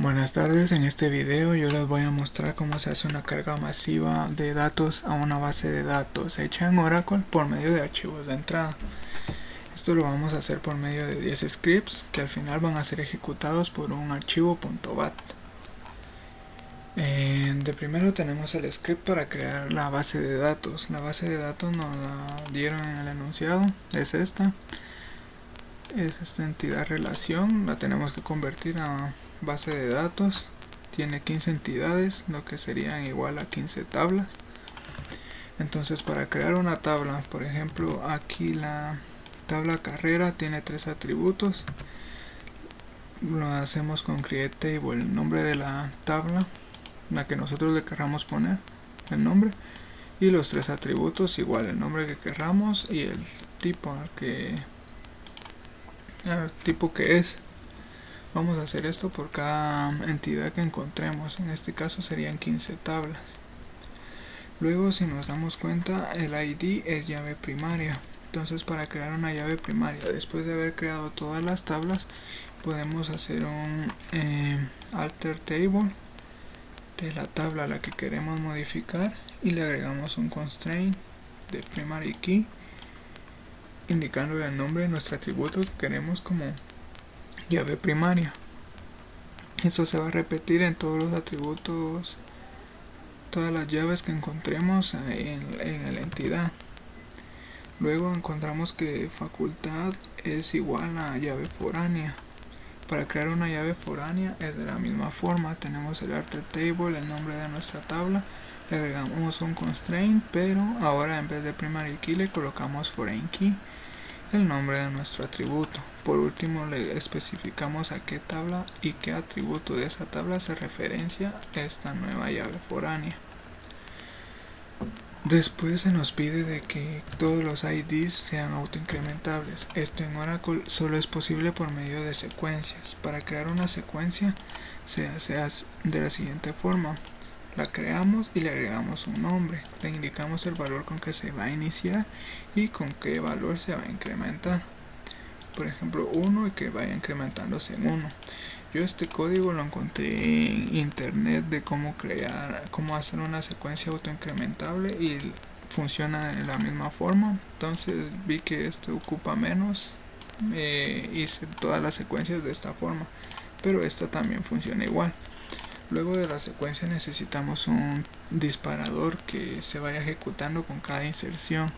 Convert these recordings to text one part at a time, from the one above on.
Buenas tardes, en este video yo les voy a mostrar cómo se hace una carga masiva de datos a una base de datos hecha en Oracle por medio de archivos de entrada. Esto lo vamos a hacer por medio de 10 scripts que al final van a ser ejecutados por un archivo .bat. De primero tenemos el script para crear la base de datos. La base de datos nos la dieron en el enunciado, es esta entidad relación, la tenemos que convertir a base de datos. Tiene 15 entidades, lo que serían igual a 15 tablas. Entonces, para crear una tabla, por ejemplo, aquí la tabla carrera tiene 3 atributos. Lo hacemos con create table, el nombre de la tabla, la que nosotros le querramos poner, el nombre, y los 3 atributos, igual el nombre que querramos y el tipo que es. Vamos a hacer esto por cada entidad que encontremos, en este caso serían 15 tablas. Luego, si nos damos cuenta, el ID es llave primaria. Entonces, para crear una llave primaria, después de haber creado todas las tablas, podemos hacer un alter table de la tabla a la que queremos modificar y le agregamos un constraint de primary key indicándole el nombre de nuestro atributo que queremos como llave primaria. Esto se va a repetir en todos los atributos, todas las llaves que encontremos en la entidad. Luego encontramos que facultad es igual a llave foránea. Para crear una llave foránea es de la misma forma. Tenemos el alter table, el nombre de nuestra tabla, le agregamos un constraint, pero ahora en vez de primary key le colocamos foreign key, el nombre de nuestro atributo. Por último, le especificamos a qué tabla y qué atributo de esa tabla se referencia esta nueva llave foránea. Después se nos pide de que todos los IDs sean autoincrementables. Esto en Oracle solo es posible por medio de secuencias. Para crear una secuencia se hace de la siguiente forma. La creamos y le agregamos un nombre. Le indicamos el valor con que se va a iniciar y con qué valor se va a incrementar. Por ejemplo, 1 y que vaya incrementándose en 1. Yo este código lo encontré en internet de cómo hacer una secuencia autoincrementable y funciona de la misma forma. Entonces vi que esto ocupa menos, hice todas las secuencias de esta forma, pero esta también funciona igual. Luego de la secuencia necesitamos un disparador que se vaya ejecutando con cada inserción.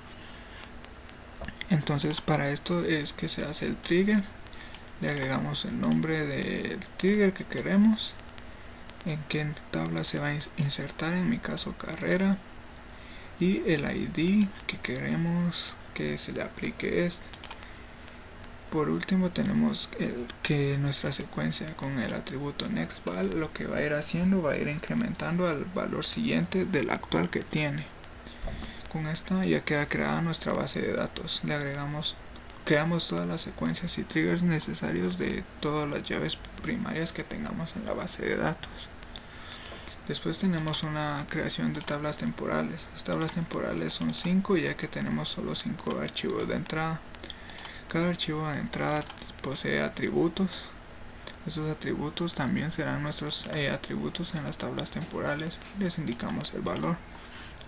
Entonces para esto es que se hace el trigger. Le agregamos el nombre del trigger que queremos, en qué tabla se va a insertar, en mi caso carrera, y el ID que queremos que se le aplique este. Por último tenemos que nuestra secuencia con el atributo nextVal lo que va a ir haciendo va a ir incrementando al valor siguiente del actual que tiene. Con esta ya queda creada nuestra base de datos. Creamos todas las secuencias y triggers necesarios de todas las llaves primarias que tengamos en la base de datos. Después tenemos una creación de tablas temporales. Las tablas temporales son 5 ya que tenemos solo 5 archivos de entrada. Cada archivo de entrada posee atributos. Esos atributos también serán nuestros atributos en las tablas temporales. Les indicamos el valor.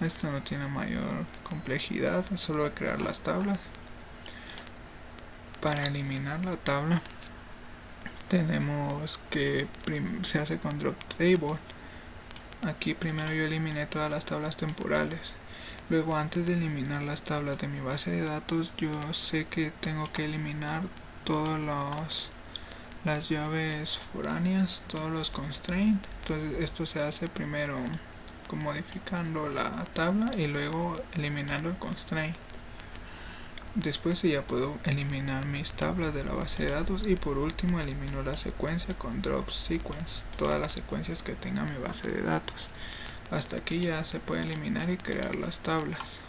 Esto no tiene mayor complejidad, es solo de crear las tablas. Para eliminar la tabla tenemos que se hace con drop table. Aquí primero yo eliminé todas las tablas temporales. Luego, antes de eliminar las tablas de mi base de datos, yo sé que tengo que eliminar todas las llaves foráneas, todos los constraints. Entonces esto se hace primero modificando la tabla y luego eliminando el constraint. Después ya puedo eliminar mis tablas de la base de datos y por último elimino la secuencia con drop sequence, todas las secuencias que tenga mi base de datos. Hasta aquí ya se puede eliminar y crear las tablas.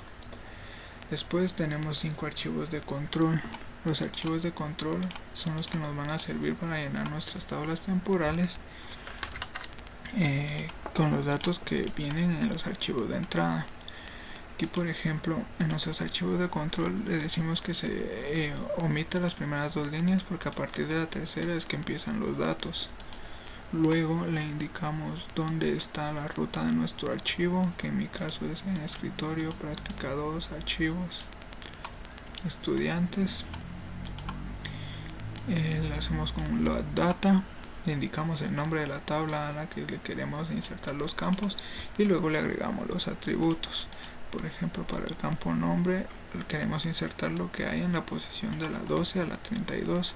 Después tenemos 5 archivos de control. Los archivos de control son los que nos van a servir para llenar nuestras tablas temporales con los datos que vienen en los archivos de entrada. Aquí por ejemplo en nuestros archivos de control le decimos que se omita las primeras 2 líneas porque a partir de la tercera es que empiezan los datos. Luego le indicamos dónde está la ruta de nuestro archivo, que en mi caso es en escritorio, práctica 2, archivos, estudiantes. Le hacemos con load data, le indicamos el nombre de la tabla a la que le queremos insertar los campos y luego le agregamos los atributos. Por ejemplo, para el campo nombre queremos insertar lo que hay en la posición de la 12 a la 32.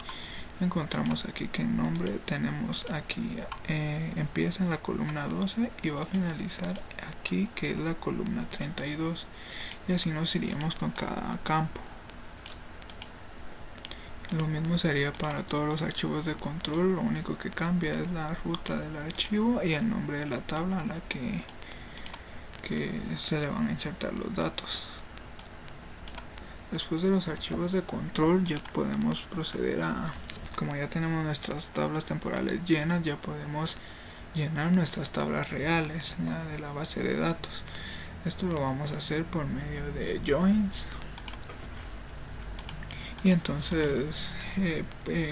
Encontramos aquí que en nombre tenemos aquí empieza en la columna 12 y va a finalizar aquí, que es la columna 32, y así nos iríamos con cada campo. Lo mismo sería para todos los archivos de control, lo único que cambia es la ruta del archivo y el nombre de la tabla a la que se le van a insertar los datos. Después de los archivos de control ya podemos proceder a, como ya tenemos nuestras tablas temporales llenas, ya podemos llenar nuestras tablas reales de la base de datos. Esto lo vamos a hacer por medio de joins. Y entonces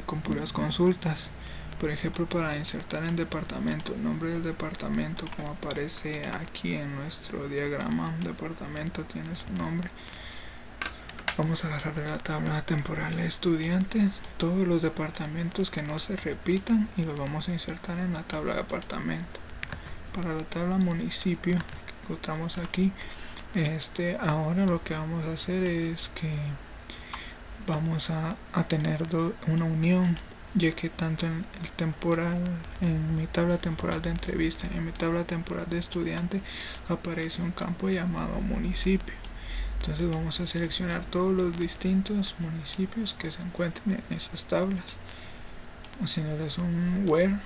con puras consultas, por ejemplo, para insertar en departamento el nombre del departamento como aparece aquí en nuestro diagrama, departamento tiene su nombre. Vamos a agarrar de la tabla temporal de estudiantes todos los departamentos que no se repitan y los vamos a insertar en la tabla de departamento. Para la tabla municipio que encontramos aquí, ahora lo que vamos a hacer es que vamos a tener una unión, ya que tanto en el temporal, en mi tabla temporal de entrevista y en mi tabla temporal de estudiante aparece un campo llamado municipio. Entonces vamos a seleccionar todos los distintos municipios que se encuentren en esas tablas, haciéndoles un where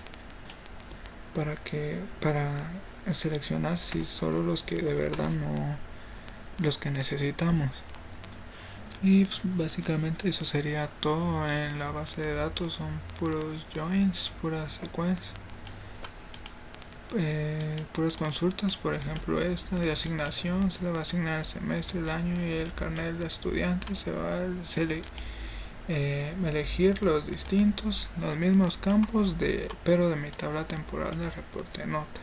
para seleccionar si solo los que de verdad no, los que necesitamos. Y pues básicamente eso sería todo en la base de datos, son puros joins, puras secuencias, puras consultas. Por ejemplo, esta de asignación se le va a asignar el semestre, el año y el carnet de estudiante. Se va a elegir los mismos campos pero de mi tabla temporal de reporte nota.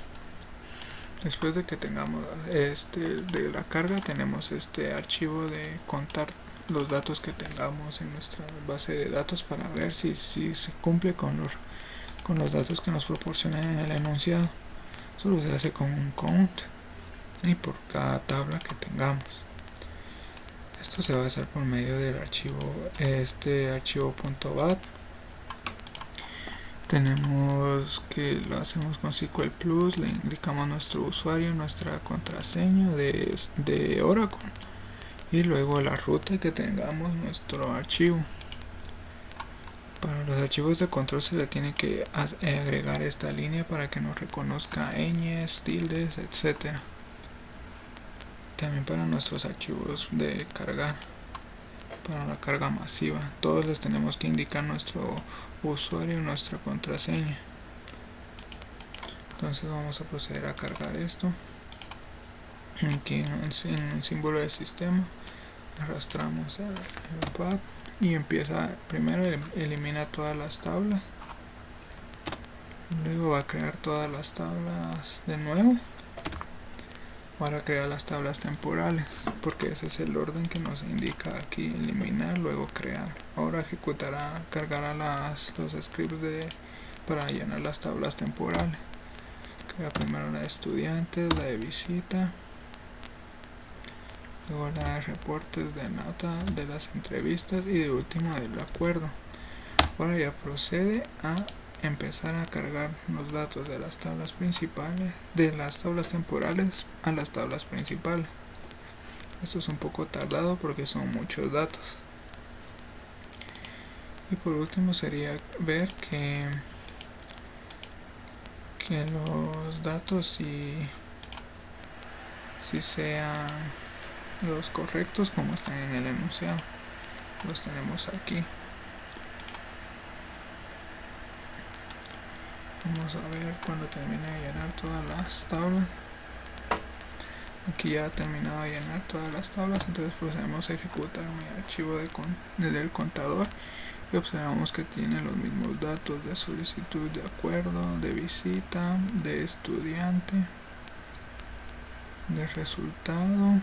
Después de que tengamos de la carga, tenemos este archivo de contar los datos que tengamos en nuestra base de datos para ver si se cumple con los datos que nos proporcionan en el enunciado. Solo se hace con un count y por cada tabla que tengamos. Esto se va a hacer por medio del archivo archivo.bat. Tenemos que lo hacemos con SQL Plus, le indicamos nuestro usuario, nuestra contraseña de Oracle y luego la ruta que tengamos nuestro archivo. Para los archivos de control se le tiene que agregar esta línea para que nos reconozca ñes, tildes, etc. También para nuestros archivos de cargar, para la carga masiva, todos les tenemos que indicar nuestro usuario y nuestra contraseña. Entonces vamos a proceder a cargar esto. Aquí en el símbolo de sistema arrastramos el pad y empieza. Primero elimina todas las tablas, luego va a crear todas las tablas de nuevo para crear las tablas temporales, porque ese es el orden que nos indica aquí: eliminar, luego crear. Ahora cargará los scripts para llenar las tablas temporales. Crea primero la de estudiantes, la de visita, luego la de reportes de nota, de las entrevistas y de último del acuerdo. Ahora ya procede a empezar a cargar los datos de las tablas principales, de las tablas temporales a las tablas principales. Esto es un poco tardado porque son muchos datos. Y por último sería ver que los datos si sean los correctos como están en el enunciado. Los tenemos aquí. Vamos a ver cuando termine de llenar todas las tablas. Aquí ya ha terminado de llenar todas las tablas, entonces procedemos a ejecutar mi archivo del contador y observamos que tiene los mismos datos de solicitud de acuerdo, de visita, de estudiante, de resultado,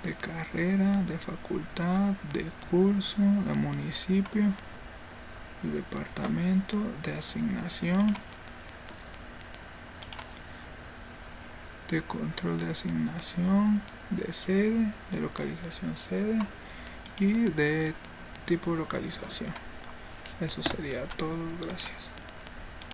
de carrera, de facultad, de curso, de municipio, de departamento, de asignación, de control de asignación, de sede, de localización sede y de tipo localización. Eso sería todo, gracias.